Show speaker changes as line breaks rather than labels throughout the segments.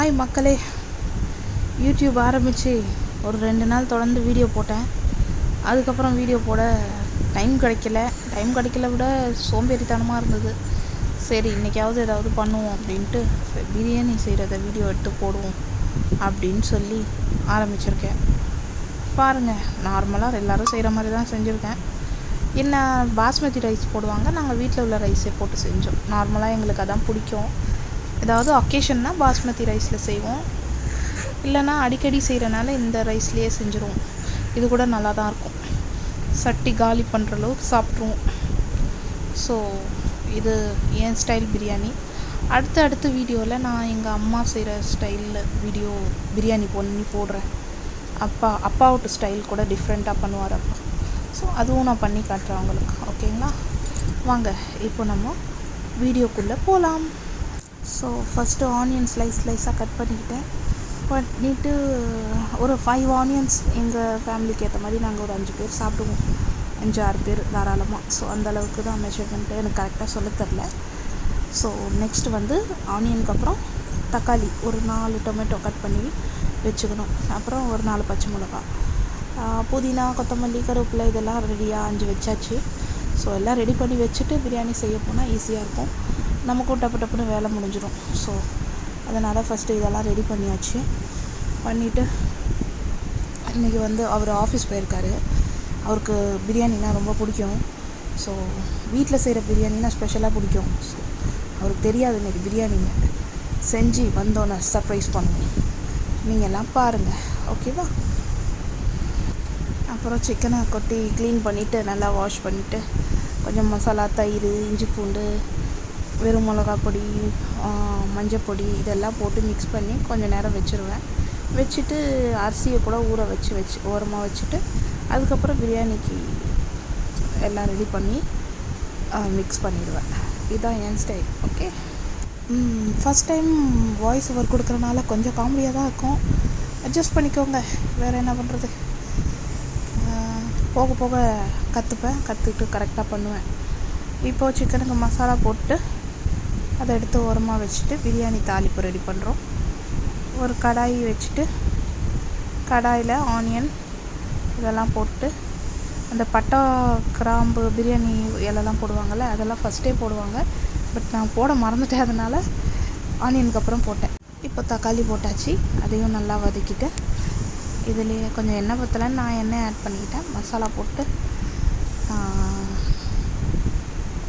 Hi மக்களே, YouTube ஆரம்பித்து ஒரு 2 நாள் தொடர்ந்து வீடியோ போட்டேன். அதுக்கப்புறம் வீடியோ போட டைம் கிடைக்கல விட சோம்பேறித்தனமாக இருந்தது. சரி இன்றைக்காவது ஏதாவது பண்ணுவோம் அப்படின்ட்டு பிரியாணி செய்கிறத வீடியோ எடுத்து போடுவோம் அப்படின்னு சொல்லி ஆரம்பிச்சிருக்கேன். பாருங்கள், நார்மலாக எல்லோரும் செய்கிற மாதிரி தான் செஞ்சுருக்கேன். என்ன பாஸ்மதி ரைஸ் போடுவாங்க, நாங்கள் வீட்டில் உள்ள ரைஸே போட்டு செஞ்சோம். நார்மலாக எங்களுக்கு அதான் பிடிக்கும். ஏதாவது ஒகேஷன்னா பாஸ்மதி ரைஸில் செய்வோம், இல்லைனா அடிக்கடி செய்கிறனால இந்த ரைஸ்லேயே செஞ்சுருவோம். இது கூட நல்லா தான் இருக்கும். சட்டி காலி பண்ணுற அளவுக்கு சாப்பிட்ருவோம். ஸோ இது என் ஸ்டைல் பிரியாணி. அடுத்த வீடியோவில் நான் எங்கள் அம்மா செய்கிற ஸ்டைலில் பிரியாணி பண்ணி போடுறேன். அப்பாவோட ஸ்டைல் கூட டிஃப்ரெண்ட்டாக பண்ணுவார் அப்பா. ஸோ அதுவும் நான் பண்ணி காட்டுறேன் அவங்களுக்கு. ஓகேங்களா, வாங்க இப்போ நம்ம வீடியோக்குள்ளே போகலாம். ஸோ ஃபஸ்ட்டு ஆனியன் ஸ்லைஸாக கட் பண்ணிவிட்டு ஒரு 5 ஆனியன்ஸ் எங்கள் ஃபேமிலிக்கு ஏற்ற மாதிரி நாங்கள் ஒரு 5 பேர் சாப்பிடுவோம். 5-6 பேர் தாராளமாக. ஸோ அந்தளவுக்கு தான் மெஷர்மெண்ட்டு எனக்கு கரெக்டாக சொல்ல தெரில. ஸோ நெக்ஸ்ட்டு வந்து ஆனியனுக்கு அப்புறம் தக்காளி ஒரு 4 டொமேட்டோ கட் பண்ணி வச்சுக்கணும். அப்புறம் ஒரு 4 பச்சை மிளகா, புதினா, கொத்தமல்லி, கருவேப்பிலை இதெல்லாம் ரெடியாக 5 வச்சாச்சு. ஸோ எல்லாம் ரெடி பண்ணி வச்சுட்டு பிரியாணி செய்ய போனால் ஈஸியாக இருக்கும், நமக்கும் டப்புன்னு வேலை முடிஞ்சிடும். ஸோ அதனால் ஃபஸ்ட்டு இதெல்லாம் ரெடி பண்ணிவிட்டு இன்றைக்கி வந்து அவர் ஆஃபீஸ் போயிருக்காரு. அவருக்கு பிரியாணினா ரொம்ப பிடிக்கும். ஸோ வீட்டில் செய்கிற பிரியாணினா ஸ்பெஷலாக பிடிக்கும். ஸோ அவருக்கு தெரியாது இன்றைக்கி பிரியாணிங்க செஞ்சு வந்தோன்னே சர்ப்ரைஸ் பண்ணுவோம். நீங்கள்லாம் பாருங்கள், ஓகேவா? அப்புறம் சிக்கனை கொட்டி க்ளீன் பண்ணிவிட்டு நல்லா வாஷ் பண்ணிவிட்டு கொஞ்சம் மசாலா, தயிர், இஞ்சி பூண்டு, வெறும் மிளகா பொடி, மஞ்சள் பொடி இதெல்லாம் போட்டு மிக்ஸ் பண்ணி கொஞ்சம் நேரம் வச்சுருவேன். வச்சுட்டு அரிசியை கூட ஊற வச்சு ஓரமாக வச்சுட்டு அதுக்கப்புறம் பிரியாணிக்கு எல்லாம் ரெடி பண்ணி மிக்ஸ் பண்ணிடுவேன். இதுதான் என் style. Okay, first time voice over கொடுக்குறனால கொஞ்சம் காமெடியாக தான் இருக்கும், அட்ஜஸ்ட் பண்ணிக்கோங்க. வேறு என்ன பண்ணுறது, போக போக கற்றுக்கிட்டு கரெக்டாக பண்ணுவேன். இப்போது சிக்கனுக்கு மசாலா போட்டு அதை எடுத்து ஓரமாக வச்சுட்டு பிரியாணி தாளிப்பு ரெடி பண்ணுறோம். ஒரு கடாய் வச்சுட்டு கடாயில் ஆனியன் இதெல்லாம் போட்டு அந்த பட்டை, கிராம்பு, பிரியாணி இலெல்லாம் போடுவாங்கள்ல, அதெல்லாம் ஃபஸ்ட்டே போடுவாங்க. பட் நான் போட மறந்துட்டேன், அதனால் ஆனியனுக்கு அப்புறம் போட்டேன். இப்போ தக்காளி போட்டாச்சு, அதையும் நல்லா வதக்கிட்டு இதுலேயே கொஞ்சம் எண்ணெய் பற்றலைன்னு நான் எண்ணெய் ஆட் பண்ணிக்கிட்டேன். மசாலா போட்டு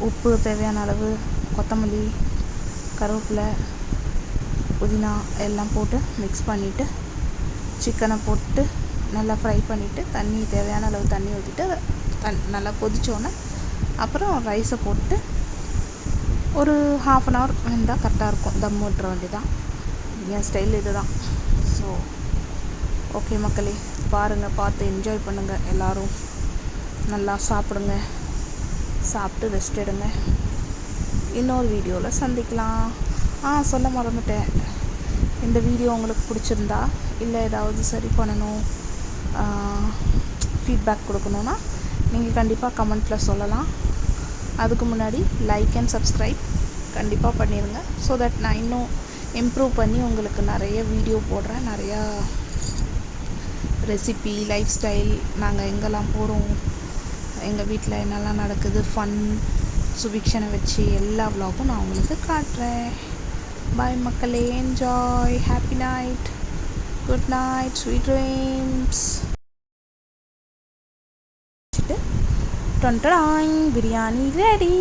உப்பு தேவையான அளவு, கொத்தமல்லி, கருவேப்பிலை, புதினா எல்லாம் போட்டு மிக்ஸ் பண்ணிவிட்டு சிக்கனை போட்டு நல்லா ஃப்ரை பண்ணிவிட்டு தேவையான அளவு தண்ணி ஊற்றிட்டு நல்லா கொதித்தோன்னே அப்புறம் ரைஸை போட்டு ஒரு 1/2 hour வெந்தால் கரெக்டாக இருக்கும். தம் விட்டுற வேண்டியதான். என் ஸ்டைல் இது தான். ஸோ ஓகே மக்களே, பாருங்கள், பார்த்து என்ஜாய் பண்ணுங்கள். எல்லோரும் நல்லா சாப்பிடுங்க, சாப்பிட்டு ரெஸ்ட் எடுங்க. இன்னொரு வீடியோவில் சந்திக்கலாம். சொல்ல மறந்துட்டேன், இந்த வீடியோ உங்களுக்கு பிடிச்சிருந்தா இல்லை ஏதாவது சரி பண்ணணும், ஃபீட்பேக் கொடுக்கணுன்னா நீங்கள் கண்டிப்பாக கமெண்ட்டில் சொல்லலாம். அதுக்கு முன்னாடி லைக் அண்ட் சப்ஸ்கிரைப் கண்டிப்பாக பண்ணிடுங்க. ஸோ தட் நான் இன்னும் இம்ப்ரூவ் பண்ணி உங்களுக்கு நிறைய வீடியோ போடுறேன். நிறையா ரெசிபி, லைஃப் ஸ்டைல், நாங்கள் எங்கெல்லாம் போகிறோம், எங்கள் வீட்டில் என்னெல்லாம் நடக்குது, ஃபன், சுபிக்ஷனை வச்சு எல்லா விலாகும் நான் உங்களுக்கு காட்டுறேன். பாய் மக்களே, enjoy, happy night, good night, sweet dreams. டொன்டடாங், பிரியாணி ரெடி.